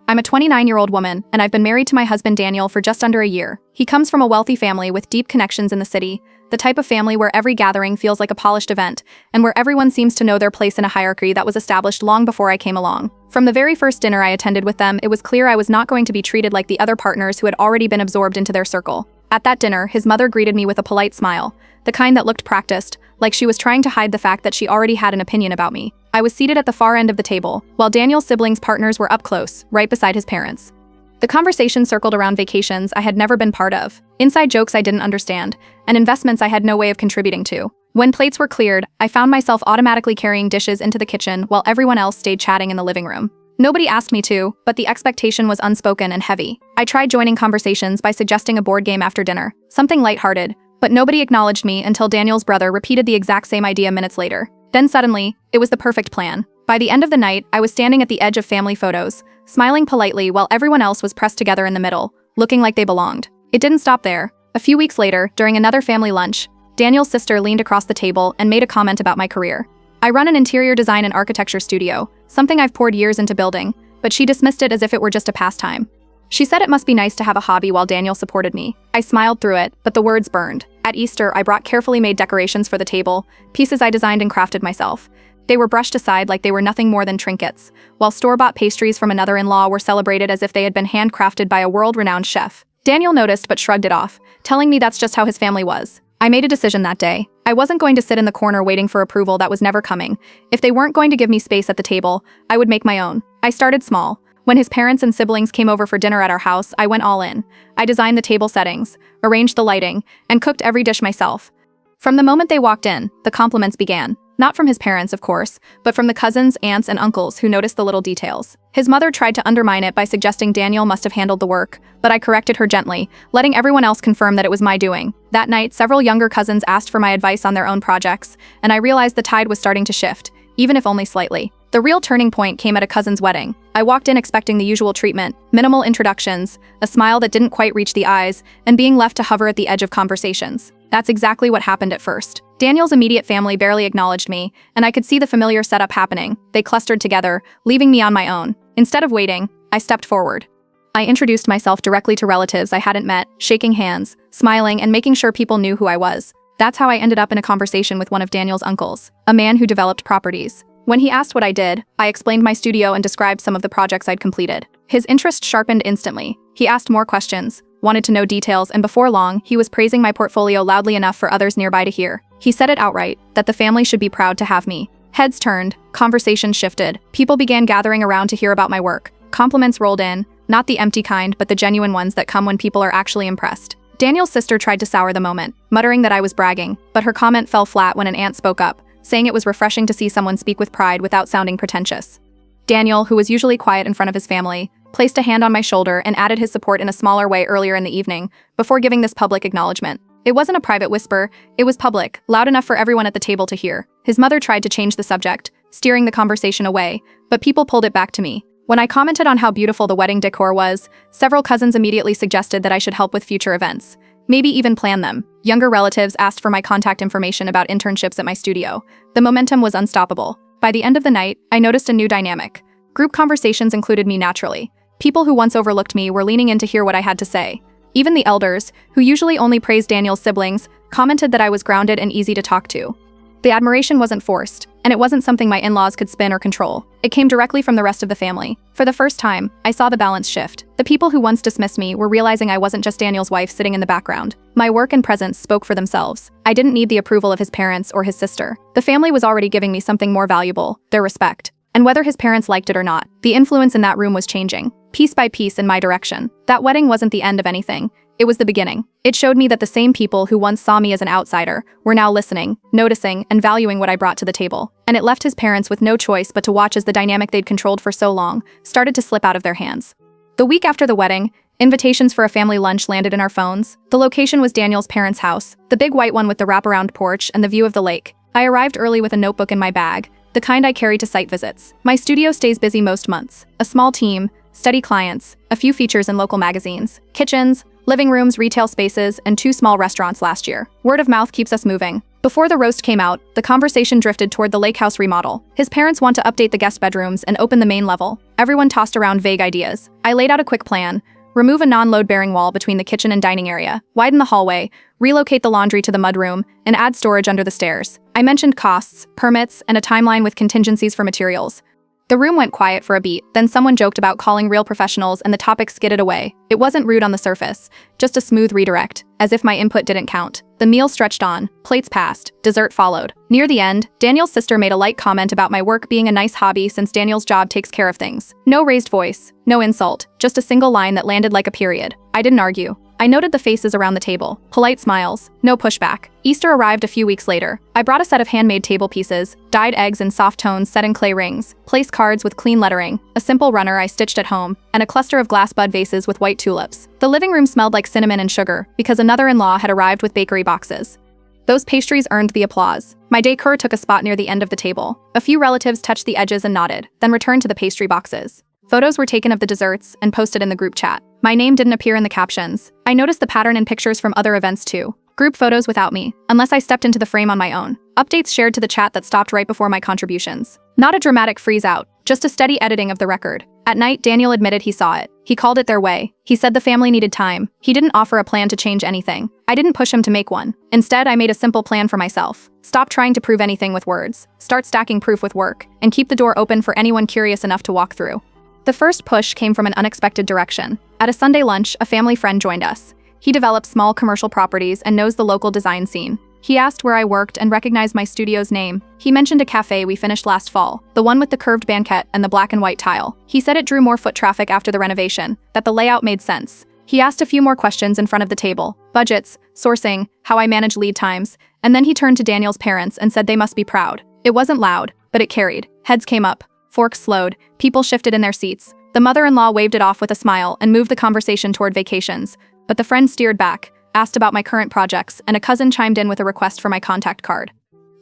I'm a 29-year-old woman, and I've been married to my husband Daniel for just under a year. He comes from a wealthy family with deep connections in the city, the type of family where every gathering feels like a polished event, and where everyone seems to know their place in a hierarchy that was established long before I came along. From the very first dinner I attended with them, it was clear I was not going to be treated like the other partners who had already been absorbed into their circle. At that dinner, his mother greeted me with a polite smile, the kind that looked practiced, like she was trying to hide the fact that she already had an opinion about me. I was seated at the far end of the table, while Daniel's siblings' partners were up close, right beside his parents. The conversation circled around vacations I had never been part of, inside jokes I didn't understand, and investments I had no way of contributing to. When plates were cleared, I found myself automatically carrying dishes into the kitchen while everyone else stayed chatting in the living room. Nobody asked me to, but the expectation was unspoken and heavy. I tried joining conversations by suggesting a board game after dinner, something lighthearted, but nobody acknowledged me until Daniel's brother repeated the exact same idea minutes later. Then suddenly, it was the perfect plan. By the end of the night, I was standing at the edge of family photos, smiling politely while everyone else was pressed together in the middle, looking like they belonged. It didn't stop there. A few weeks later, during another family lunch, Daniel's sister leaned across the table and made a comment about my career. I run an interior design and architecture studio, something I've poured years into building, but she dismissed it as if it were just a pastime. She said it must be nice to have a hobby while Daniel supported me. I smiled through it, but the words burned. At Easter, I brought carefully made decorations for the table, pieces I designed and crafted myself. They were brushed aside like they were nothing more than trinkets, while store-bought pastries from another in-law were celebrated as if they had been handcrafted by a world-renowned chef. Daniel noticed but shrugged it off, telling me that's just how his family was. I made a decision that day. I wasn't going to sit in the corner waiting for approval that was never coming. If they weren't going to give me space at the table, I would make my own. I started small. When his parents and siblings came over for dinner at our house, I went all in. I designed the table settings, arranged the lighting, and cooked every dish myself. From the moment they walked in, the compliments began. Not from his parents, of course, but from the cousins, aunts, and uncles who noticed the little details. His mother tried to undermine it by suggesting Daniel must have handled the work, but I corrected her gently, letting everyone else confirm that it was my doing. That night, several younger cousins asked for my advice on their own projects, and I realized the tide was starting to shift, even if only slightly. The real turning point came at a cousin's wedding. I walked in expecting the usual treatment, minimal introductions, a smile that didn't quite reach the eyes, and being left to hover at the edge of conversations. That's exactly what happened at first. Daniel's immediate family barely acknowledged me, and I could see the familiar setup happening. They clustered together, leaving me on my own. Instead of waiting, I stepped forward. I introduced myself directly to relatives I hadn't met, shaking hands, smiling, and making sure people knew who I was. That's how I ended up in a conversation with one of Daniel's uncles, a man who developed properties. When he asked what I did, I explained my studio and described some of the projects I'd completed. His interest sharpened instantly. He asked more questions, wanted to know details, and before long, he was praising my portfolio loudly enough for others nearby to hear. He said it outright, that the family should be proud to have me. Heads turned, conversation shifted. People began gathering around to hear about my work. Compliments rolled in, not the empty kind, but the genuine ones that come when people are actually impressed. Daniel's sister tried to sour the moment, muttering that I was bragging, but her comment fell flat when an aunt spoke up, saying it was refreshing to see someone speak with pride without sounding pretentious. Daniel, who was usually quiet in front of his family, placed a hand on my shoulder and added his support in a smaller way earlier in the evening, before giving this public acknowledgement. It wasn't a private whisper, it was public, loud enough for everyone at the table to hear. His mother tried to change the subject, steering the conversation away, but people pulled it back to me. When I commented on how beautiful the wedding decor was, several cousins immediately suggested that I should help with future events, maybe even plan them. Younger relatives asked for my contact information about internships at my studio. The momentum was unstoppable. By the end of the night, I noticed a new dynamic. Group conversations included me naturally. People who once overlooked me were leaning in to hear what I had to say. Even the elders, who usually only praised Daniel's siblings, commented that I was grounded and easy to talk to. The admiration wasn't forced, and it wasn't something my in-laws could spin or control. It came directly from the rest of the family. For the first time, I saw the balance shift. The people who once dismissed me were realizing I wasn't just Daniel's wife sitting in the background. My work and presence spoke for themselves. I didn't need the approval of his parents or his sister. The family was already giving me something more valuable, their respect. And whether his parents liked it or not, the influence in that room was changing, piece by piece in my direction. That wedding wasn't the end of anything. It was the beginning. It showed me that the same people who once saw me as an outsider were now listening, noticing, and valuing what I brought to the table. And it left his parents with no choice but to watch as the dynamic they'd controlled for so long started to slip out of their hands. The week after the wedding, invitations for a family lunch landed in our phones. The location was Daniel's parents' house, the big white one with the wraparound porch and the view of the lake. I arrived early with a notebook in my bag, the kind I carry to site visits. My studio stays busy most months. A small team, steady clients, a few features in local magazines, kitchens, living rooms, retail spaces, and 2 small restaurants last year. Word of mouth keeps us moving. Before the roast came out, the conversation drifted toward the lake house remodel. His parents want to update the guest bedrooms and open the main level. Everyone tossed around vague ideas. I laid out a quick plan. Remove a non-load-bearing wall between the kitchen and dining area, widen the hallway, relocate the laundry to the mudroom, and add storage under the stairs. I mentioned costs, permits, and a timeline with contingencies for materials. The room went quiet for a beat, then someone joked about calling real professionals and the topic skidded away. It wasn't rude on the surface, just a smooth redirect, as if my input didn't count. The meal stretched on, plates passed, dessert followed. Near the end, Daniel's sister made a light comment about my work being a nice hobby since Daniel's job takes care of things. No raised voice, no insult, just a single line that landed like a period. I didn't argue. I noted the faces around the table. Polite smiles, no pushback. Easter arrived a few weeks later. I brought a set of handmade table pieces, dyed eggs in soft tones set in clay rings, place cards with clean lettering, a simple runner I stitched at home, and a cluster of glass bud vases with white tulips. The living room smelled like cinnamon and sugar because another in-law had arrived with bakery boxes. Those pastries earned the applause. My decor took a spot near the end of the table. A few relatives touched the edges and nodded, then returned to the pastry boxes. Photos were taken of the desserts and posted in the group chat. My name didn't appear in the captions. I noticed the pattern in pictures from other events too. Group photos without me, unless I stepped into the frame on my own. Updates shared to the chat that stopped right before my contributions. Not a dramatic freeze out, just a steady editing of the record. At night, Daniel admitted he saw it. He called it their way. He said the family needed time. He didn't offer a plan to change anything. I didn't push him to make one. Instead, I made a simple plan for myself. Stop trying to prove anything with words. Start stacking proof with work, and keep the door open for anyone curious enough to walk through. The first push came from an unexpected direction. At a Sunday lunch, a family friend joined us. He develops small commercial properties and knows the local design scene. He asked where I worked and recognized my studio's name. He mentioned a cafe we finished last fall, the one with the curved banquette and the black and white tile. He said it drew more foot traffic after the renovation, that the layout made sense. He asked a few more questions in front of the table: budgets, sourcing, how I manage lead times, and then he turned to Daniel's parents and said they must be proud. It wasn't loud, but it carried. Heads came up. Forks slowed, people shifted in their seats. The mother-in-law waved it off with a smile and moved the conversation toward vacations. But the friend steered back, asked about my current projects, and a cousin chimed in with a request for my contact card.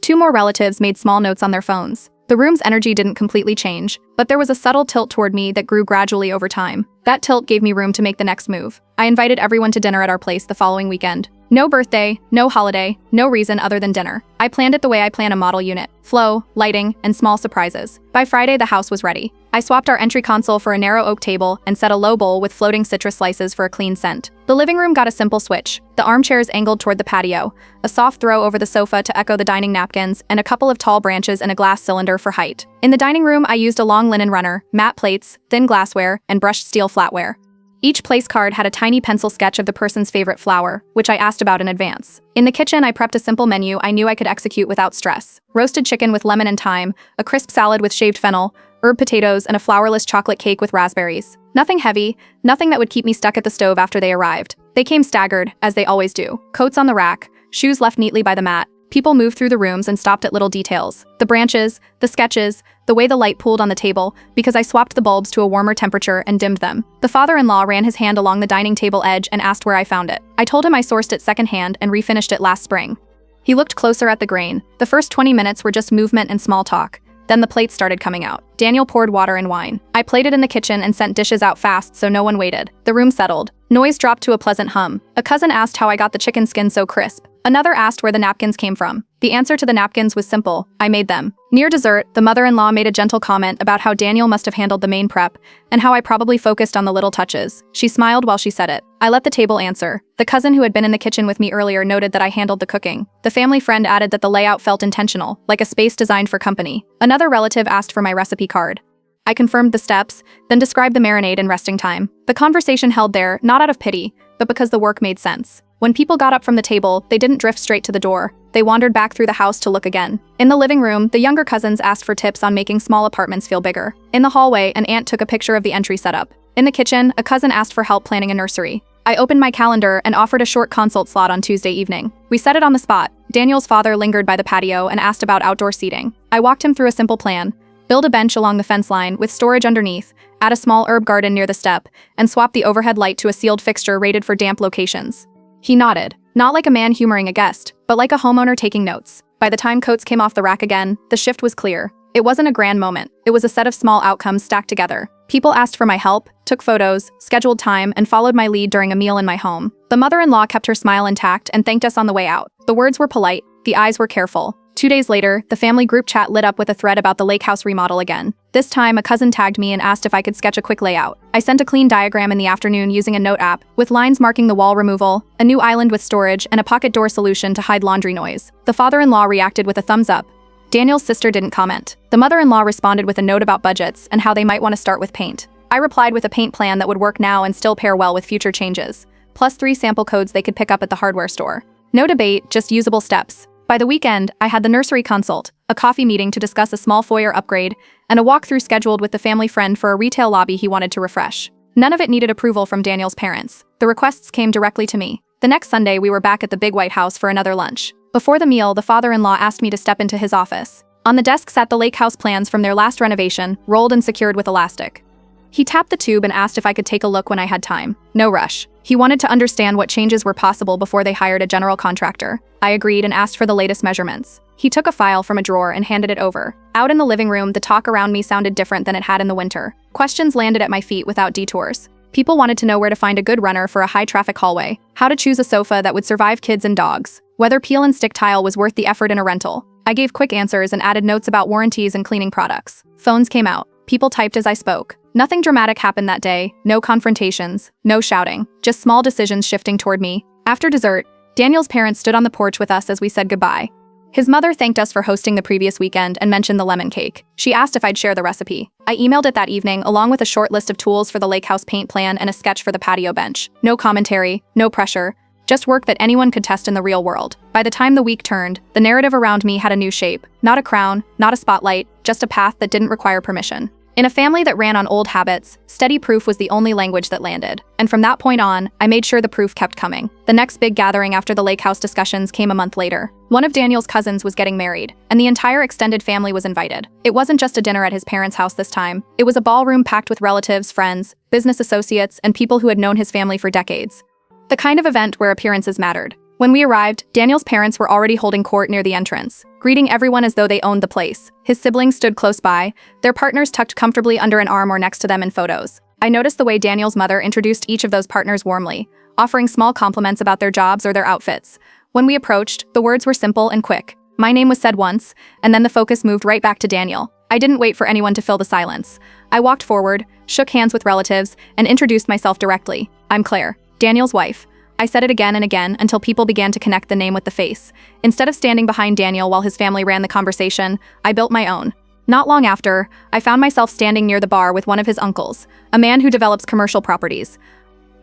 Two more relatives made small notes on their phones. The room's energy didn't completely change, but there was a subtle tilt toward me that grew gradually over time. That tilt gave me room to make the next move. I invited everyone to dinner at our place the following weekend. No birthday, no holiday, no reason other than dinner. I planned it the way I plan a model unit: flow, lighting, and small surprises. By Friday, the house was ready. I swapped our entry console for a narrow oak table and set a low bowl with floating citrus slices for a clean scent. The living room got a simple switch. The armchairs angled toward the patio, a soft throw over the sofa to echo the dining napkins, and a couple of tall branches and a glass cylinder for height. In the dining room, I used a long linen runner, matte plates, thin glassware, and brushed steel flatware. Each place card had a tiny pencil sketch of the person's favorite flower, which I asked about in advance. In the kitchen, I prepped a simple menu I knew I could execute without stress: roasted chicken with lemon and thyme, a crisp salad with shaved fennel, herb potatoes, and a flourless chocolate cake with raspberries. Nothing heavy, nothing that would keep me stuck at the stove after they arrived. They came staggered, as they always do. Coats on the rack, shoes left neatly by the mat. People moved through the rooms and stopped at little details: the branches, the sketches, the way the light pooled on the table, because I swapped the bulbs to a warmer temperature and dimmed them. The father-in-law ran his hand along the dining table edge and asked where I found it. I told him I sourced it secondhand and refinished it last spring. He looked closer at the grain. The first 20 minutes were just movement and small talk. Then the plates started coming out. Daniel poured water and wine. I plated in the kitchen and sent dishes out fast so no one waited. The room settled. Noise dropped to a pleasant hum. A cousin asked how I got the chicken skin so crisp. Another asked where the napkins came from. The answer to the napkins was simple: I made them. Near dessert, the mother-in-law made a gentle comment about how Daniel must have handled the main prep, and how I probably focused on the little touches. She smiled while she said it. I let the table answer. The cousin who had been in the kitchen with me earlier noted that I handled the cooking. The family friend added that the layout felt intentional, like a space designed for company. Another relative asked for my recipe card. I confirmed the steps, then described the marinade and resting time. The conversation held there, not out of pity, but because the work made sense. When people got up from the table, they didn't drift straight to the door. They wandered back through the house to look again. In the living room, the younger cousins asked for tips on making small apartments feel bigger. In the hallway, an aunt took a picture of the entry setup. In the kitchen, a cousin asked for help planning a nursery. I opened my calendar and offered a short consult slot on Tuesday evening. We set it on the spot. Daniel's father lingered by the patio and asked about outdoor seating. I walked him through a simple plan: build a bench along the fence line with storage underneath, add a small herb garden near the step, and swap the overhead light to a sealed fixture rated for damp locations. He nodded, not like a man humoring a guest, but like a homeowner taking notes. By the time coats came off the rack again, the shift was clear. It wasn't a grand moment. It was a set of small outcomes stacked together. People asked for my help, took photos, scheduled time, and followed my lead during a meal in my home. The mother-in-law kept her smile intact and thanked us on the way out. The words were polite, The eyes were careful. 2 days later, the family group chat lit up with a thread about the lake house remodel again. This time, a cousin tagged me and asked if I could sketch a quick layout. I sent a clean diagram in the afternoon using a note app, with lines marking the wall removal, a new island with storage, and a pocket door solution to hide laundry noise. The father-in-law reacted with a thumbs up. Daniel's sister didn't comment. The mother-in-law responded with a note about budgets and how they might want to start with paint. I replied with a paint plan that would work now and still pair well with future changes, plus 3 sample codes they could pick up at the hardware store. No debate, just usable steps. By the weekend, I had the nursery consult, a coffee meeting to discuss a small foyer upgrade, and a walkthrough scheduled with the family friend for a retail lobby he wanted to refresh. None of it needed approval from Daniel's parents. The requests came directly to me. The next Sunday, we were back at the big white house for another lunch. Before the meal, the father-in-law asked me to step into his office. On the desk sat the lake house plans from their last renovation, rolled and secured with elastic. He tapped the tube and asked if I could take a look when I had time. No rush. He wanted to understand what changes were possible before they hired a general contractor. I agreed and asked for the latest measurements. He took a file from a drawer and handed it over. Out in the living room, the talk around me sounded different than it had in the winter. Questions landed at my feet without detours. People wanted to know where to find a good runner for a high-traffic hallway, how to choose a sofa that would survive kids and dogs, whether peel and stick tile was worth the effort in a rental. I gave quick answers and added notes about warranties and cleaning products. Phones came out. People typed as I spoke. Nothing dramatic happened that day, no confrontations, no shouting, just small decisions shifting toward me. After dessert, Daniel's parents stood on the porch with us as we said goodbye. His mother thanked us for hosting the previous weekend and mentioned the lemon cake. She asked if I'd share the recipe. I emailed it that evening along with a short list of tools for the lake house paint plan and a sketch for the patio bench. No commentary, no pressure, just work that anyone could test in the real world. By the time the week turned, the narrative around me had a new shape. Not a crown, not a spotlight, just a path that didn't require permission. In a family that ran on old habits, steady proof was the only language that landed. And from that point on, I made sure the proof kept coming. The next big gathering after the lake house discussions came a month later. One of Daniel's cousins was getting married, and the entire extended family was invited. It wasn't just a dinner at his parents' house this time. It was a ballroom packed with relatives, friends, business associates, and people who had known his family for decades. The kind of event where appearances mattered. When we arrived, Daniel's parents were already holding court near the entrance, greeting everyone as though they owned the place. His siblings stood close by, their partners tucked comfortably under an arm or next to them in photos. I noticed the way Daniel's mother introduced each of those partners warmly, offering small compliments about their jobs or their outfits. When we approached, the words were simple and quick. My name was said once, and then the focus moved right back to Daniel. I didn't wait for anyone to fill the silence. I walked forward, shook hands with relatives, and introduced myself directly. I'm Claire, Daniel's wife. I said it again and again until people began to connect the name with the face. Instead of standing behind Daniel while his family ran the conversation, I built my own. Not long after, I found myself standing near the bar with one of his uncles, a man who develops commercial properties.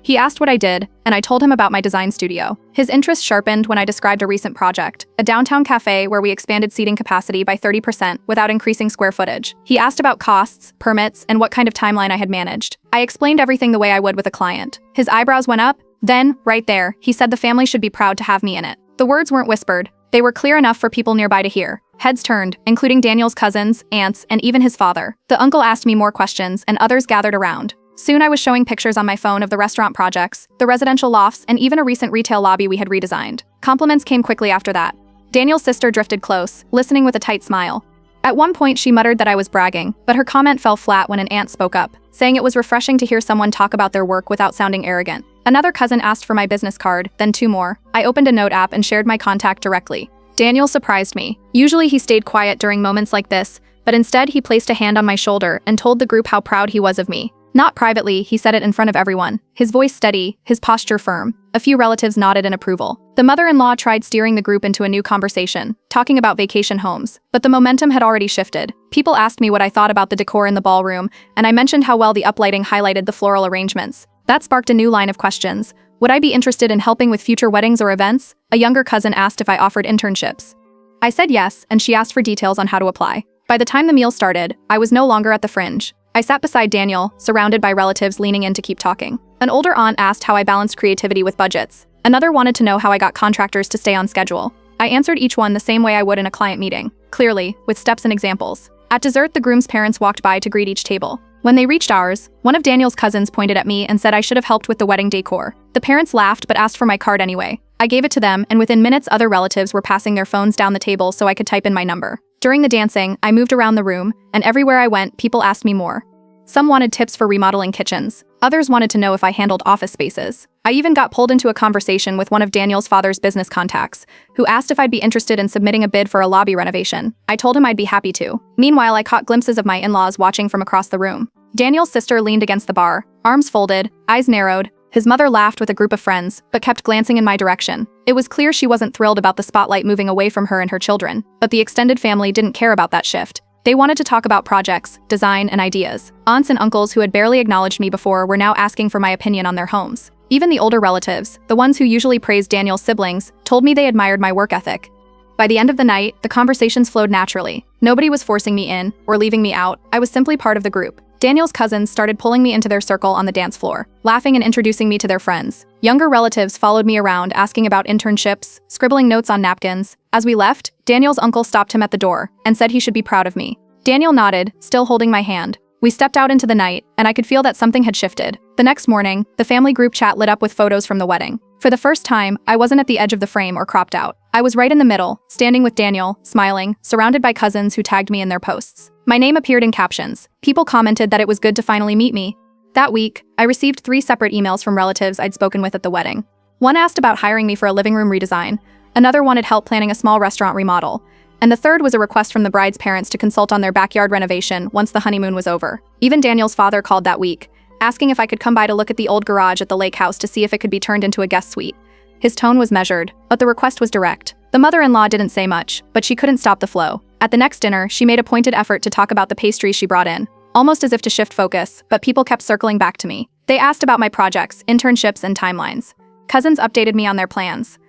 He asked what I did, and I told him about my design studio. His interest sharpened when I described a recent project, a downtown cafe where we expanded seating capacity by 30% without increasing square footage. He asked about costs, permits, and what kind of timeline I had managed. I explained everything the way I would with a client. His eyebrows went up. Then, right there, he said the family should be proud to have me in it. The words weren't whispered. They were clear enough for people nearby to hear. Heads turned, including Daniel's cousins, aunts, and even his father. The uncle asked me more questions, and others gathered around. Soon I was showing pictures on my phone of the restaurant projects, the residential lofts, and even a recent retail lobby we had redesigned. Compliments came quickly after that. Daniel's sister drifted close, listening with a tight smile. At one point, she muttered that I was bragging, but her comment fell flat when an aunt spoke up, saying it was refreshing to hear someone talk about their work without sounding arrogant. Another cousin asked for my business card, then 2 more. I opened a note app and shared my contact directly. Daniel surprised me. Usually he stayed quiet during moments like this, but instead he placed a hand on my shoulder and told the group how proud he was of me. Not privately, he said it in front of everyone, his voice steady, his posture firm. A few relatives nodded in approval. The mother-in-law tried steering the group into a new conversation, talking about vacation homes, but the momentum had already shifted. People asked me what I thought about the decor in the ballroom, and I mentioned how well the uplighting highlighted the floral arrangements. That sparked a new line of questions. Would I be interested in helping with future weddings or events? A younger cousin asked if I offered internships. I said yes, and she asked for details on how to apply. By the time the meal started, I was no longer at the fringe. I sat beside Daniel, surrounded by relatives leaning in to keep talking. An older aunt asked how I balanced creativity with budgets. Another wanted to know how I got contractors to stay on schedule. I answered each one the same way I would in a client meeting, clearly, with steps and examples. At dessert, the groom's parents walked by to greet each table. When they reached ours, one of Daniel's cousins pointed at me and said I should have helped with the wedding decor. The parents laughed but asked for my card anyway. I gave it to them, and within minutes other relatives were passing their phones down the table so I could type in my number. During the dancing, I moved around the room, and everywhere I went, people asked me more. Some wanted tips for remodeling kitchens. Others wanted to know if I handled office spaces. I even got pulled into a conversation with one of Daniel's father's business contacts, who asked if I'd be interested in submitting a bid for a lobby renovation. I told him I'd be happy to. Meanwhile, I caught glimpses of my in-laws watching from across the room. Daniel's sister leaned against the bar, arms folded, eyes narrowed. His mother laughed with a group of friends, but kept glancing in my direction. It was clear she wasn't thrilled about the spotlight moving away from her and her children, but the extended family didn't care about that shift. They wanted to talk about projects, design, and ideas. Aunts and uncles who had barely acknowledged me before were now asking for my opinion on their homes. Even the older relatives, the ones who usually praised Daniel's siblings, told me they admired my work ethic. By the end of the night, the conversations flowed naturally. Nobody was forcing me in or leaving me out. I was simply part of the group. Daniel's cousins started pulling me into their circle on the dance floor, laughing and introducing me to their friends. Younger relatives followed me around, asking about internships, scribbling notes on napkins. As we left, Daniel's uncle stopped him at the door and said he should be proud of me. Daniel nodded, still holding my hand. We stepped out into the night, and I could feel that something had shifted. The next morning, the family group chat lit up with photos from the wedding. For the first time, I wasn't at the edge of the frame or cropped out. I was right in the middle, standing with Daniel, smiling, surrounded by cousins who tagged me in their posts. My name appeared in captions. People commented that it was good to finally meet me. That week, I received 3 separate emails from relatives I'd spoken with at the wedding. One asked about hiring me for a living room redesign, another wanted help planning a small restaurant remodel, and the third was a request from the bride's parents to consult on their backyard renovation once the honeymoon was over. Even Daniel's father called that week, asking if I could come by to look at the old garage at the lake house to see if it could be turned into a guest suite. His tone was measured, but the request was direct. The mother-in-law didn't say much, but she couldn't stop the flow. At the next dinner, she made a pointed effort to talk about the pastries she brought in, almost as if to shift focus, but people kept circling back to me. They asked about my projects, internships, and timelines. Cousins updated me on their plans.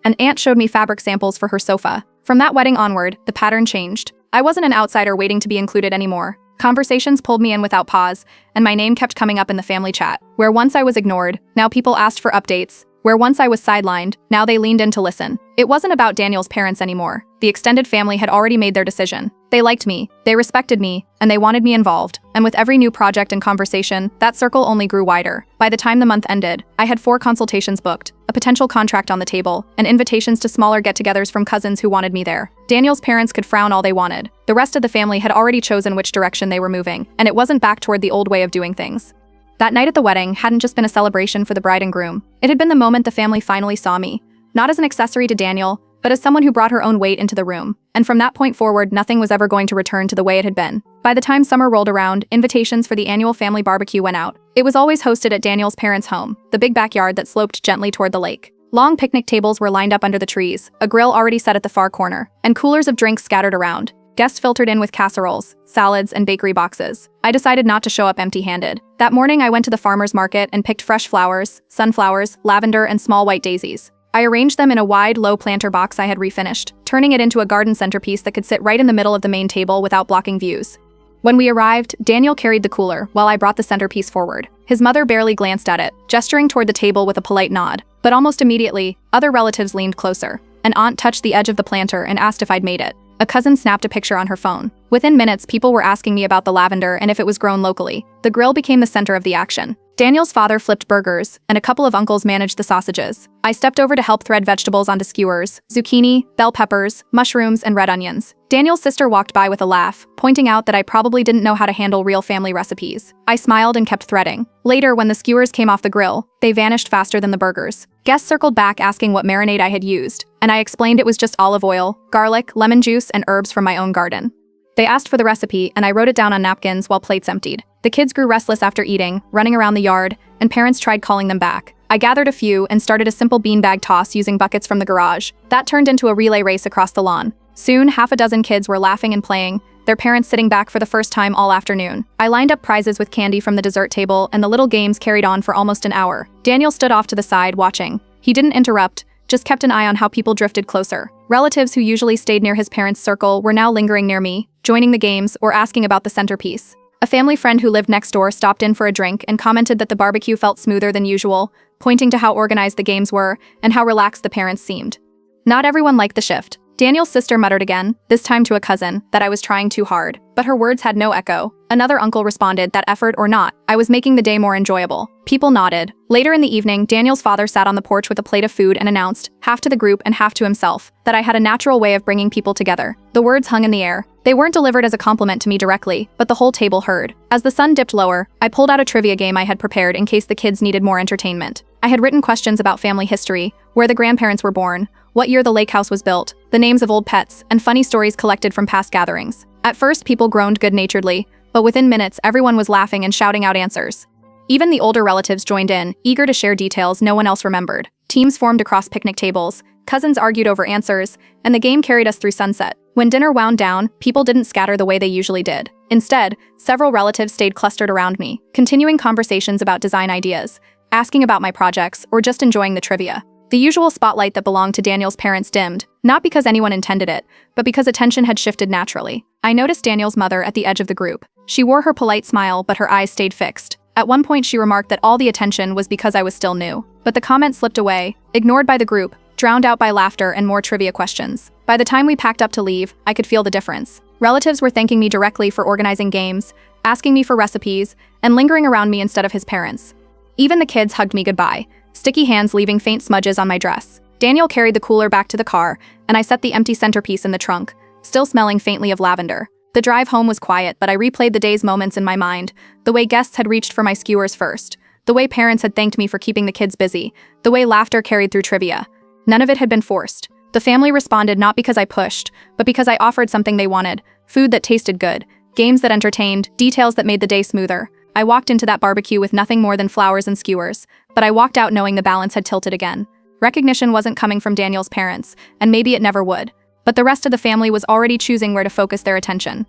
An aunt showed me fabric samples for her sofa. From that wedding onward, the pattern changed. I wasn't an outsider waiting to be included anymore. Conversations pulled me in without pause, and my name kept coming up in the family chat. Where once I was ignored, now people asked for updates. Where once I was sidelined, now they leaned in to listen. It wasn't about Daniel's parents anymore. The extended family had already made their decision. They liked me, they respected me, and they wanted me involved. And with every new project and conversation, that circle only grew wider. By the time the month ended, I had 4 consultations booked, a potential contract on the table, and invitations to smaller get-togethers from cousins who wanted me there. Daniel's parents could frown all they wanted. The rest of the family had already chosen which direction they were moving, and it wasn't back toward the old way of doing things. That night at the wedding hadn't just been a celebration for the bride and groom. It had been the moment the family finally saw me, not as an accessory to Daniel, but as someone who brought her own weight into the room. And from that point forward, nothing was ever going to return to the way it had been. By the time summer rolled around, invitations for the annual family barbecue went out. It was always hosted at Daniel's parents' home, the big backyard that sloped gently toward the lake. Long picnic tables were lined up under the trees, a grill already set at the far corner, and coolers of drinks scattered around. Guests filtered in with casseroles, salads, and bakery boxes. I decided not to show up empty-handed. That morning, I went to the farmer's market and picked fresh flowers, sunflowers, lavender, and small white daisies. I arranged them in a wide, low planter box I had refinished, turning it into a garden centerpiece that could sit right in the middle of the main table without blocking views. When we arrived, Daniel carried the cooler while I brought the centerpiece forward. His mother barely glanced at it, gesturing toward the table with a polite nod. But almost immediately, other relatives leaned closer. An aunt touched the edge of the planter and asked if I'd made it. A cousin snapped a picture on her phone. Within minutes, people were asking me about the lavender and if it was grown locally. The grill became the center of the action. Daniel's father flipped burgers, and a couple of uncles managed the sausages. I stepped over to help thread vegetables onto skewers, zucchini, bell peppers, mushrooms, and red onions. Daniel's sister walked by with a laugh, pointing out that I probably didn't know how to handle real family recipes. I smiled and kept threading. Later, when the skewers came off the grill, they vanished faster than the burgers. Guests circled back asking what marinade I had used, and I explained it was just olive oil, garlic, lemon juice, and herbs from my own garden. They asked for the recipe, and I wrote it down on napkins while plates emptied. The kids grew restless after eating, running around the yard, and parents tried calling them back. I gathered a few and started a simple beanbag toss using buckets from the garage. That turned into a relay race across the lawn. Soon, half a dozen kids were laughing and playing, their parents sitting back for the first time all afternoon. I lined up prizes with candy from the dessert table, and the little games carried on for almost an hour. Daniel stood off to the side, watching. He didn't interrupt, just kept an eye on how people drifted closer. Relatives who usually stayed near his parents' circle were now lingering near me, joining the games or asking about the centerpiece. A family friend who lived next door stopped in for a drink and commented that the barbecue felt smoother than usual, pointing to how organized the games were and how relaxed the parents seemed. Not everyone liked the shift. Daniel's sister muttered again, this time to a cousin, that I was trying too hard. But her words had no echo. Another uncle responded that effort or not, I was making the day more enjoyable. People nodded. Later in the evening, Daniel's father sat on the porch with a plate of food and announced, half to the group and half to himself, that I had a natural way of bringing people together. The words hung in the air. They weren't delivered as a compliment to me directly, but the whole table heard. As the sun dipped lower, I pulled out a trivia game I had prepared in case the kids needed more entertainment. I had written questions about family history, where the grandparents were born, what year the lake house was built, the names of old pets, and funny stories collected from past gatherings. At first, people groaned good-naturedly, but within minutes, everyone was laughing and shouting out answers. Even the older relatives joined in, eager to share details no one else remembered. Teams formed across picnic tables, cousins argued over answers, and the game carried us through sunset. When dinner wound down, people didn't scatter the way they usually did. Instead, several relatives stayed clustered around me, continuing conversations about design ideas, asking about my projects, or just enjoying the trivia. The usual spotlight that belonged to Daniel's parents dimmed, not because anyone intended it, but because attention had shifted naturally. I noticed Daniel's mother at the edge of the group. She wore her polite smile, but her eyes stayed fixed. At one point, she remarked that all the attention was because I was still new. But the comment slipped away, ignored by the group, drowned out by laughter and more trivia questions. By the time we packed up to leave, I could feel the difference. Relatives were thanking me directly for organizing games, asking me for recipes, and lingering around me instead of his parents. Even the kids hugged me goodbye, sticky hands leaving faint smudges on my dress. Daniel carried the cooler back to the car, and I set the empty centerpiece in the trunk, still smelling faintly of lavender. The drive home was quiet, but I replayed the day's moments in my mind, the way guests had reached for my skewers first, the way parents had thanked me for keeping the kids busy, the way laughter carried through trivia. None of it had been forced. The family responded not because I pushed, but because I offered something they wanted, food that tasted good, games that entertained, details that made the day smoother. I walked into that barbecue with nothing more than flowers and skewers, but I walked out knowing the balance had tilted again. Recognition wasn't coming from Daniel's parents, and maybe it never would. But the rest of the family was already choosing where to focus their attention.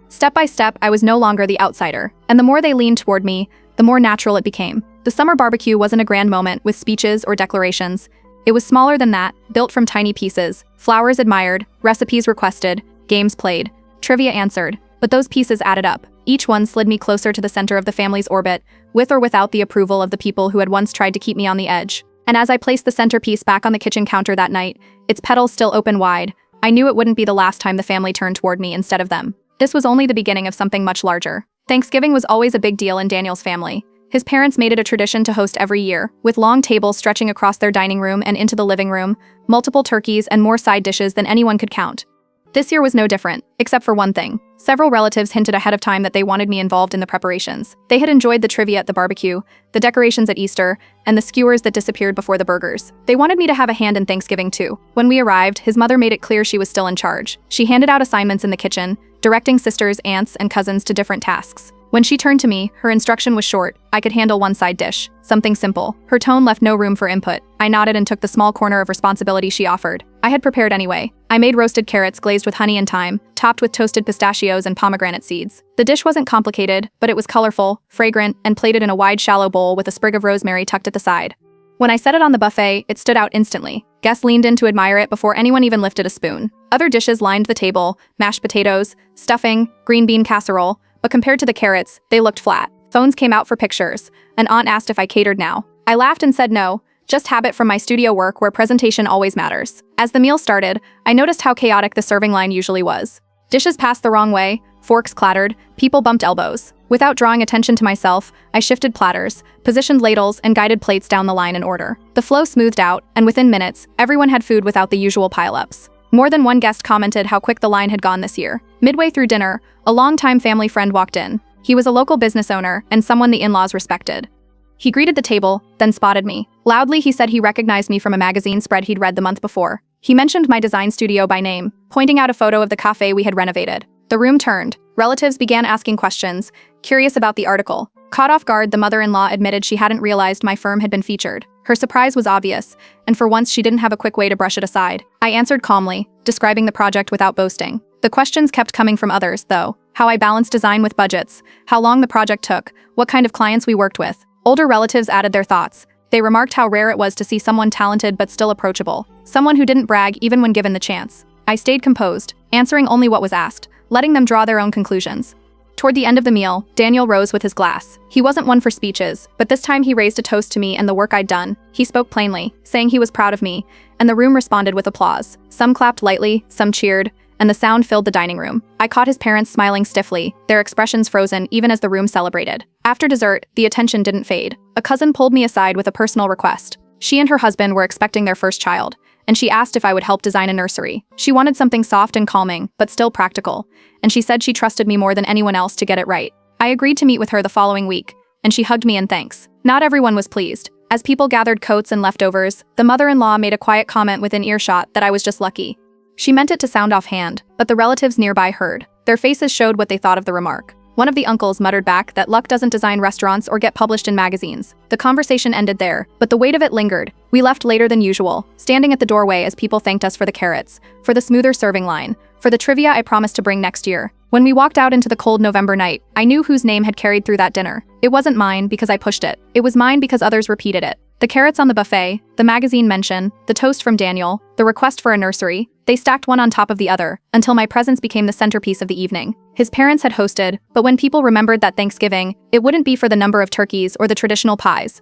Step by step, I was no longer the outsider, and the more they leaned toward me, the more natural it became. The summer barbecue wasn't a grand moment with speeches or declarations. It was smaller than that, built from tiny pieces, flowers admired, recipes requested, games played, trivia answered. But those pieces added up. Each one slid me closer to the center of the family's orbit, with or without the approval of the people who had once tried to keep me on the edge. And as I placed the centerpiece back on the kitchen counter that night, its petals still open wide, I knew it wouldn't be the last time the family turned toward me instead of them. This was only the beginning of something much larger. Thanksgiving was always a big deal in Daniel's family. His parents made it a tradition to host every year, with long tables stretching across their dining room and into the living room, multiple turkeys and more side dishes than anyone could count. This year was no different, except for one thing. Several relatives hinted ahead of time that they wanted me involved in the preparations. They had enjoyed the trivia at the barbecue, the decorations at Easter, and the skewers that disappeared before the burgers. They wanted me to have a hand in Thanksgiving too. When we arrived, his mother made it clear she was still in charge. She handed out assignments in the kitchen, directing sisters, aunts, and cousins to different tasks. When she turned to me, her instruction was short. I could handle one side dish, something simple. Her tone left no room for input. I nodded and took the small corner of responsibility she offered. I had prepared anyway. I made roasted carrots glazed with honey and thyme, topped with toasted pistachios and pomegranate seeds. The dish wasn't complicated, but it was colorful, fragrant, and plated in a wide, shallow bowl with a sprig of rosemary tucked at the side. When I set it on the buffet, it stood out instantly. Guests leaned in to admire it before anyone even lifted a spoon. Other dishes lined the table, mashed potatoes, stuffing, green bean casserole, but compared to the carrots, they looked flat. Phones came out for pictures. An aunt asked if I catered now. I laughed and said no, just habit from my studio work where presentation always matters. As the meal started, I noticed how chaotic the serving line usually was. Dishes passed the wrong way, forks clattered, people bumped elbows. Without drawing attention to myself, I shifted platters, positioned ladles, and guided plates down the line in order. The flow smoothed out, and within minutes, everyone had food without the usual pileups. More than one guest commented how quick the line had gone this year. Midway through dinner, a longtime family friend walked in. He was a local business owner and someone the in-laws respected. He greeted the table, then spotted me. Loudly, he said he recognized me from a magazine spread he'd read the month before. He mentioned my design studio by name, pointing out a photo of the cafe we had renovated. The room turned. Relatives began asking questions, curious about the article. Caught off guard, the mother-in-law admitted she hadn't realized my firm had been featured. Her surprise was obvious, and for once she didn't have a quick way to brush it aside. I answered calmly, describing the project without boasting. The questions kept coming from others, though. How I balanced design with budgets, how long the project took, what kind of clients we worked with. Older relatives added their thoughts. They remarked how rare it was to see someone talented but still approachable. Someone who didn't brag even when given the chance. I stayed composed, answering only what was asked, letting them draw their own conclusions. Toward the end of the meal, Daniel rose with his glass. He wasn't one for speeches, but this time he raised a toast to me and the work I'd done. He spoke plainly, saying he was proud of me, and the room responded with applause. Some clapped lightly, some cheered, and the sound filled the dining room. I caught his parents smiling stiffly, their expressions frozen even as the room celebrated. After dessert, the attention didn't fade. A cousin pulled me aside with a personal request. She and her husband were expecting their first child, and she asked if I would help design a nursery. She wanted something soft and calming, but still practical, and she said she trusted me more than anyone else to get it right. I agreed to meet with her the following week, and she hugged me in thanks. Not everyone was pleased. As people gathered coats and leftovers, the mother-in-law made a quiet comment within earshot that I was just lucky. She meant it to sound offhand, but the relatives nearby heard. Their faces showed what they thought of the remark. One of the uncles muttered back that luck doesn't design restaurants or get published in magazines. The conversation ended there, but the weight of it lingered. We left later than usual, standing at the doorway as people thanked us for the carrots, for the smoother serving line, for the trivia I promised to bring next year. When we walked out into the cold November night, I knew whose name had carried through that dinner. It wasn't mine because I pushed it. It was mine because others repeated it. The carrots on the buffet, the magazine mention, the toast from Daniel, the request for a nursery, they stacked one on top of the other, until my presence became the centerpiece of the evening. His parents had hosted, but when people remembered that Thanksgiving, it wouldn't be for the number of turkeys or the traditional pies.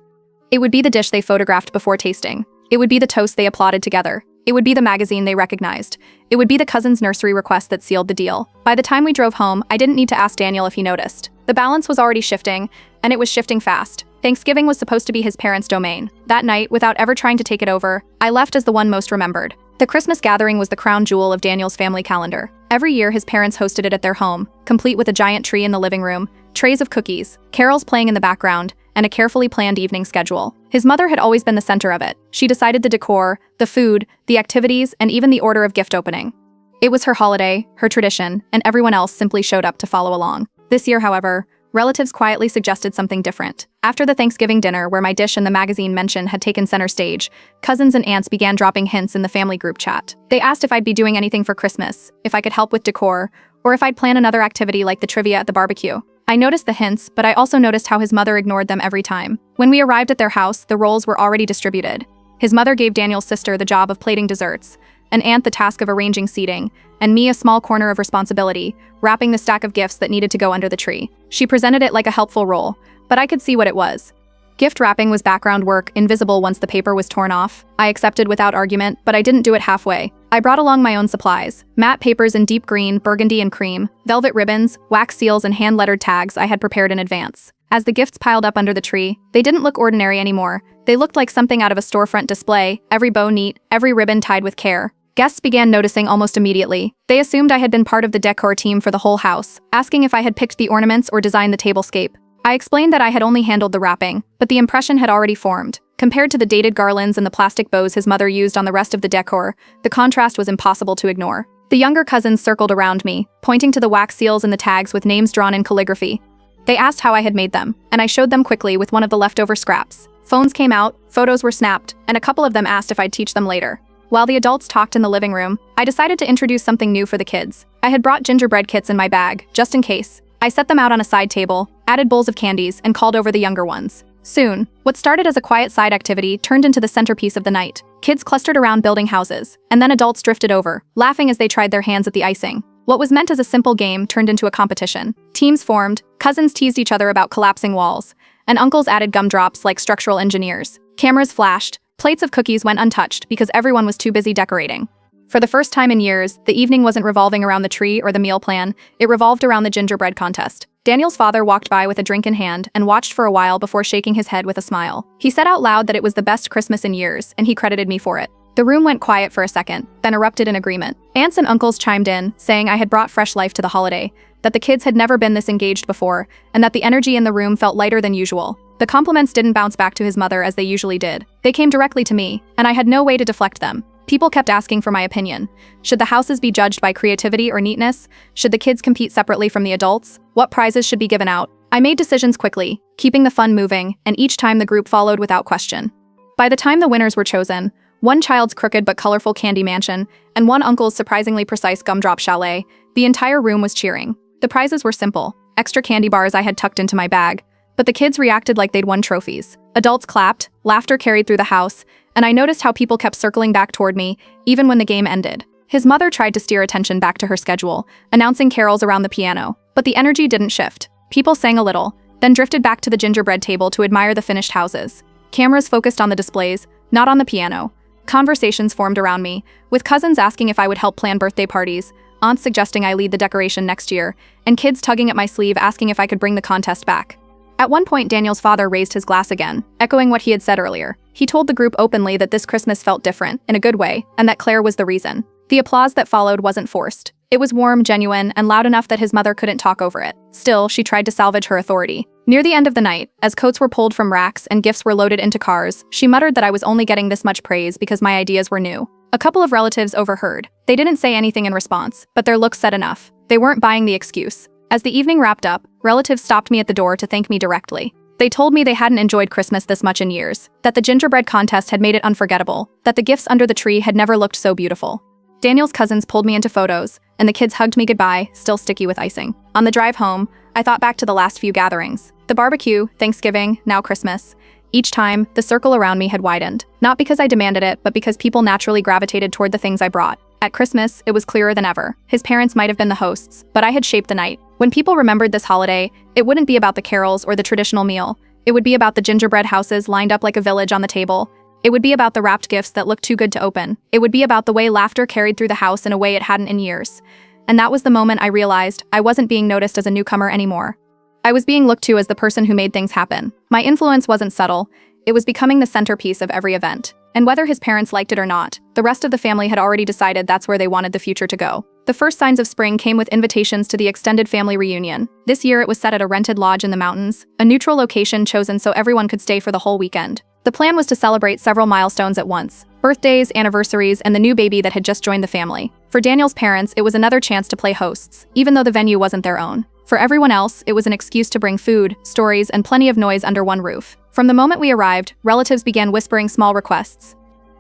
It would be the dish they photographed before tasting. It would be the toast they applauded together. It would be the magazine they recognized. It would be the cousin's nursery request that sealed the deal. By the time we drove home, I didn't need to ask Daniel if he noticed. The balance was already shifting, and it was shifting fast. Thanksgiving was supposed to be his parents' domain. That night, without ever trying to take it over, I left as the one most remembered. The Christmas gathering was the crown jewel of Daniel's family calendar. Every year, his parents hosted it at their home, complete with a giant tree in the living room, trays of cookies, carols playing in the background, and a carefully planned evening schedule. His mother had always been the center of it. She decided the decor, the food, the activities, and even the order of gift opening. It was her holiday, her tradition, and everyone else simply showed up to follow along. This year, however, relatives quietly suggested something different. After the Thanksgiving dinner where my dish and the magazine mention had taken center stage, cousins and aunts began dropping hints in the family group chat. They asked if I'd be doing anything for Christmas, if I could help with decor, or if I'd plan another activity like the trivia at the barbecue. I noticed the hints, but I also noticed how his mother ignored them every time. When we arrived at their house, the roles were already distributed. His mother gave Daniel's sister the job of plating desserts, an aunt the task of arranging seating, and me a small corner of responsibility, wrapping the stack of gifts that needed to go under the tree. She presented it like a helpful role, but I could see what it was. Gift wrapping was background work, invisible once the paper was torn off. I accepted without argument, but I didn't do it halfway. I brought along my own supplies: matte papers in deep green, burgundy, and cream, velvet ribbons, wax seals, and hand-lettered tags I had prepared in advance. As the gifts piled up under the tree, they didn't look ordinary anymore. They looked like something out of a storefront display, every bow neat, every ribbon tied with care. Guests began noticing almost immediately. They assumed I had been part of the decor team for the whole house, asking if I had picked the ornaments or designed the tablescape. I explained that I had only handled the wrapping, but the impression had already formed. Compared to the dated garlands and the plastic bows his mother used on the rest of the decor, the contrast was impossible to ignore. The younger cousins circled around me, pointing to the wax seals and the tags with names drawn in calligraphy. They asked how I had made them, and I showed them quickly with one of the leftover scraps. Phones came out, photos were snapped, and a couple of them asked if I'd teach them later. While the adults talked in the living room, I decided to introduce something new for the kids. I had brought gingerbread kits in my bag, just in case. I set them out on a side table, added bowls of candies, and called over the younger ones. Soon, what started as a quiet side activity turned into the centerpiece of the night. Kids clustered around building houses, and then adults drifted over, laughing as they tried their hands at the icing. What was meant as a simple game turned into a competition. Teams formed, cousins teased each other about collapsing walls, and uncles added gumdrops like structural engineers. Cameras flashed, plates of cookies went untouched because everyone was too busy decorating. For the first time in years, the evening wasn't revolving around the tree or the meal plan, it revolved around the gingerbread contest. Daniel's father walked by with a drink in hand and watched for a while before shaking his head with a smile. He said out loud that it was the best Christmas in years, and he credited me for it. The room went quiet for a second, then erupted in agreement. Aunts and uncles chimed in, saying I had brought fresh life to the holiday, that the kids had never been this engaged before, and that the energy in the room felt lighter than usual. The compliments didn't bounce back to his mother as they usually did. They came directly to me, and I had no way to deflect them. People kept asking for my opinion. Should the houses be judged by creativity or neatness? Should the kids compete separately from the adults? What prizes should be given out? I made decisions quickly, keeping the fun moving, and each time the group followed without question. By the time the winners were chosen, one child's crooked but colorful candy mansion, and one uncle's surprisingly precise gumdrop chalet, the entire room was cheering. The prizes were simple: extra candy bars I had tucked into my bag, but the kids reacted like they'd won trophies. Adults clapped, laughter carried through the house, and I noticed how people kept circling back toward me, even when the game ended. His mother tried to steer attention back to her schedule, announcing carols around the piano. But the energy didn't shift. People sang a little, then drifted back to the gingerbread table to admire the finished houses. Cameras focused on the displays, not on the piano. Conversations formed around me, with cousins asking if I would help plan birthday parties, aunts suggesting I lead the decoration next year, and kids tugging at my sleeve asking if I could bring the contest back. At one point, Daniel's father raised his glass again, echoing what he had said earlier. He told the group openly that this Christmas felt different, in a good way, and that Claire was the reason. The applause that followed wasn't forced. It was warm, genuine, and loud enough that his mother couldn't talk over it. Still, she tried to salvage her authority. Near the end of the night, as coats were pulled from racks and gifts were loaded into cars, she muttered that I was only getting this much praise because my ideas were new. A couple of relatives overheard. They didn't say anything in response, but their looks said enough. They weren't buying the excuse. As the evening wrapped up, relatives stopped me at the door to thank me directly. They told me they hadn't enjoyed Christmas this much in years, that the gingerbread contest had made it unforgettable, that the gifts under the tree had never looked so beautiful. Daniel's cousins pulled me into photos, and the kids hugged me goodbye, still sticky with icing. On the drive home, I thought back to the last few gatherings. The barbecue, Thanksgiving, now Christmas. Each time, the circle around me had widened. Not because I demanded it, but because people naturally gravitated toward the things I brought. At Christmas, it was clearer than ever. His parents might have been the hosts, but I had shaped the night. When people remembered this holiday, it wouldn't be about the carols or the traditional meal. It would be about the gingerbread houses lined up like a village on the table. It would be about the wrapped gifts that looked too good to open. It would be about the way laughter carried through the house in a way it hadn't in years. And that was the moment I realized I wasn't being noticed as a newcomer anymore. I was being looked to as the person who made things happen. My influence wasn't subtle. It was becoming the centerpiece of every event. And whether his parents liked it or not, the rest of the family had already decided that's where they wanted the future to go. The first signs of spring came with invitations to the extended family reunion. This year it was set at a rented lodge in the mountains, a neutral location chosen so everyone could stay for the whole weekend. The plan was to celebrate several milestones at once: birthdays, anniversaries, and the new baby that had just joined the family. For Daniel's parents, it was another chance to play hosts, even though the venue wasn't their own. For everyone else, it was an excuse to bring food, stories, and plenty of noise under one roof. From the moment we arrived, relatives began whispering small requests.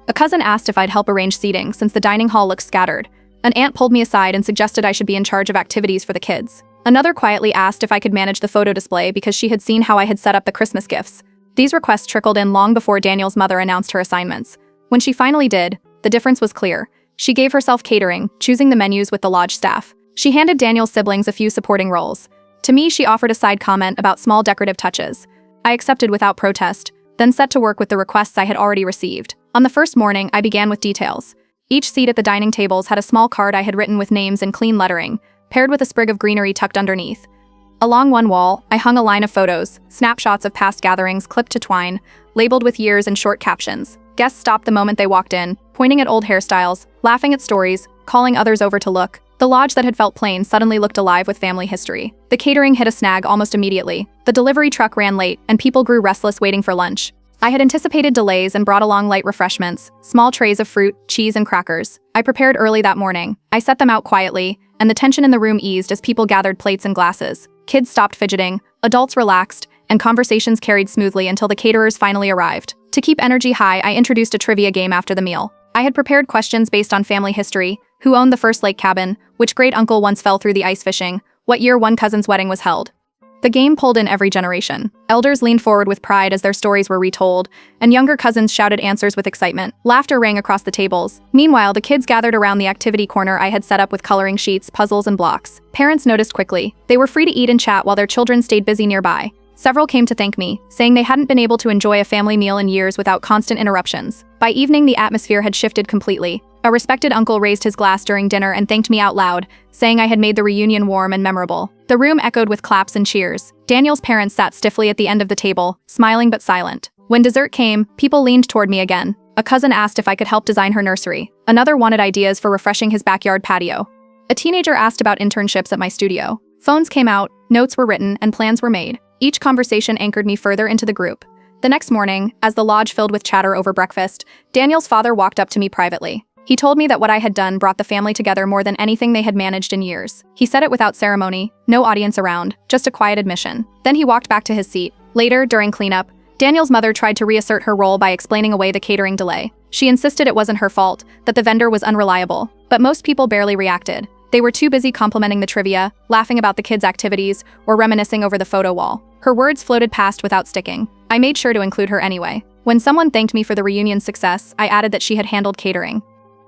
A cousin asked if I'd help arrange seating since the dining hall looked scattered. An aunt pulled me aside and suggested I should be in charge of activities for the kids. Another quietly asked if I could manage the photo display because she had seen how I had set up the Christmas gifts. These requests trickled in long before Daniel's mother announced her assignments. When she finally did, the difference was clear. She gave herself catering, choosing the menus with the lodge staff. She handed Daniel's siblings a few supporting roles. To me, she offered a side comment about small decorative touches. I accepted without protest, then set to work with the requests I had already received. On the first morning, I began with details. Each seat at the dining tables had a small card I had written with names in clean lettering, paired with a sprig of greenery tucked underneath. Along one wall, I hung a line of photos, snapshots of past gatherings clipped to twine, labeled with years and short captions. Guests stopped the moment they walked in, pointing at old hairstyles, laughing at stories, calling others over to look. The lodge that had felt plain suddenly looked alive with family history. The catering hit a snag almost immediately. The delivery truck ran late, and people grew restless waiting for lunch. I had anticipated delays and brought along light refreshments, small trays of fruit, cheese, and crackers. I prepared early that morning. I set them out quietly, and the tension in the room eased as people gathered plates and glasses. Kids stopped fidgeting, adults relaxed, and conversations carried smoothly until the caterers finally arrived. To keep energy high, I introduced a trivia game after the meal. I had prepared questions based on family history: who owned the first lake cabin, which great uncle once fell through the ice fishing, what year one cousin's wedding was held. The game pulled in every generation. Elders leaned forward with pride as their stories were retold, and younger cousins shouted answers with excitement. Laughter rang across the tables. Meanwhile, the kids gathered around the activity corner I had set up with coloring sheets, puzzles, and blocks. Parents noticed quickly. They were free to eat and chat while their children stayed busy nearby. Several came to thank me, saying they hadn't been able to enjoy a family meal in years without constant interruptions. By evening, the atmosphere had shifted completely. A respected uncle raised his glass during dinner and thanked me out loud, saying I had made the reunion warm and memorable. The room echoed with claps and cheers. Daniel's parents sat stiffly at the end of the table, smiling but silent. When dessert came, people leaned toward me again. A cousin asked if I could help design her nursery. Another wanted ideas for refreshing his backyard patio. A teenager asked about internships at my studio. Phones came out, notes were written, and plans were made. Each conversation anchored me further into the group. The next morning, as the lodge filled with chatter over breakfast, Daniel's father walked up to me privately. He told me that what I had done brought the family together more than anything they had managed in years. He said it without ceremony, no audience around, just a quiet admission. Then he walked back to his seat. Later, during cleanup, Daniel's mother tried to reassert her role by explaining away the catering delay. She insisted it wasn't her fault, that the vendor was unreliable. But most people barely reacted. They were too busy complimenting the trivia, laughing about the kids' activities, or reminiscing over the photo wall. Her words floated past without sticking. I made sure to include her anyway. When someone thanked me for the reunion's success, I added that she had handled catering.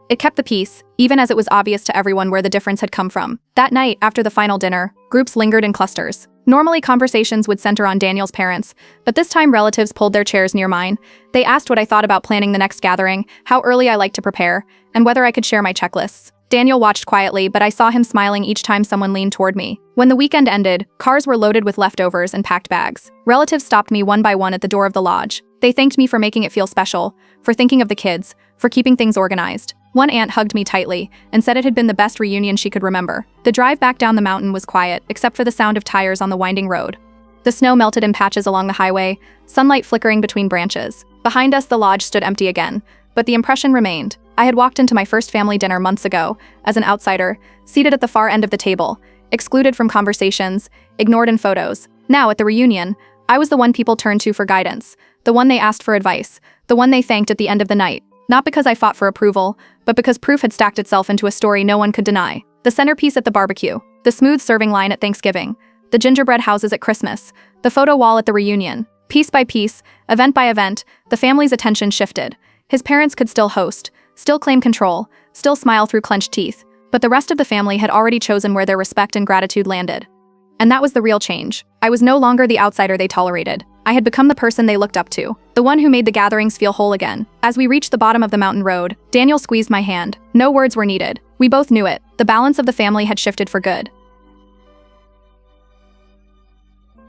It kept the peace, even as it was obvious to everyone where the difference had come from. That night, after the final dinner, groups lingered in clusters. Normally, conversations would center on Daniel's parents, but this time relatives pulled their chairs near mine. They asked what I thought about planning the next gathering, how early I liked to prepare, and whether I could share my checklists. Daniel watched quietly, but I saw him smiling each time someone leaned toward me. When the weekend ended, cars were loaded with leftovers and packed bags. Relatives stopped me one by one at the door of the lodge. They thanked me for making it feel special, for thinking of the kids, for keeping things organized. One aunt hugged me tightly and said it had been the best reunion she could remember. The drive back down the mountain was quiet, except for the sound of tires on the winding road. The snow melted in patches along the highway, sunlight flickering between branches. Behind us, the lodge stood empty again, but the impression remained. I had walked into my first family dinner months ago, as an outsider, seated at the far end of the table, excluded from conversations, ignored in photos. Now, at the reunion, I was the one people turned to for guidance, the one they asked for advice, the one they thanked at the end of the night. Not because I fought for approval, but because proof had stacked itself into a story no one could deny. The centerpiece at the barbecue, the smooth serving line at Thanksgiving, the gingerbread houses at Christmas, the photo wall at the reunion. Piece by piece, event by event, the family's attention shifted. His parents could still host, still claim control, still smile through clenched teeth, but the rest of the family had already chosen where their respect and gratitude landed. And that was the real change. I was no longer the outsider they tolerated. I had become the person they looked up to, the one who made the gatherings feel whole again. As we reached the bottom of the mountain road, Daniel squeezed my hand. No words were needed. We both knew it. The balance of the family had shifted for good.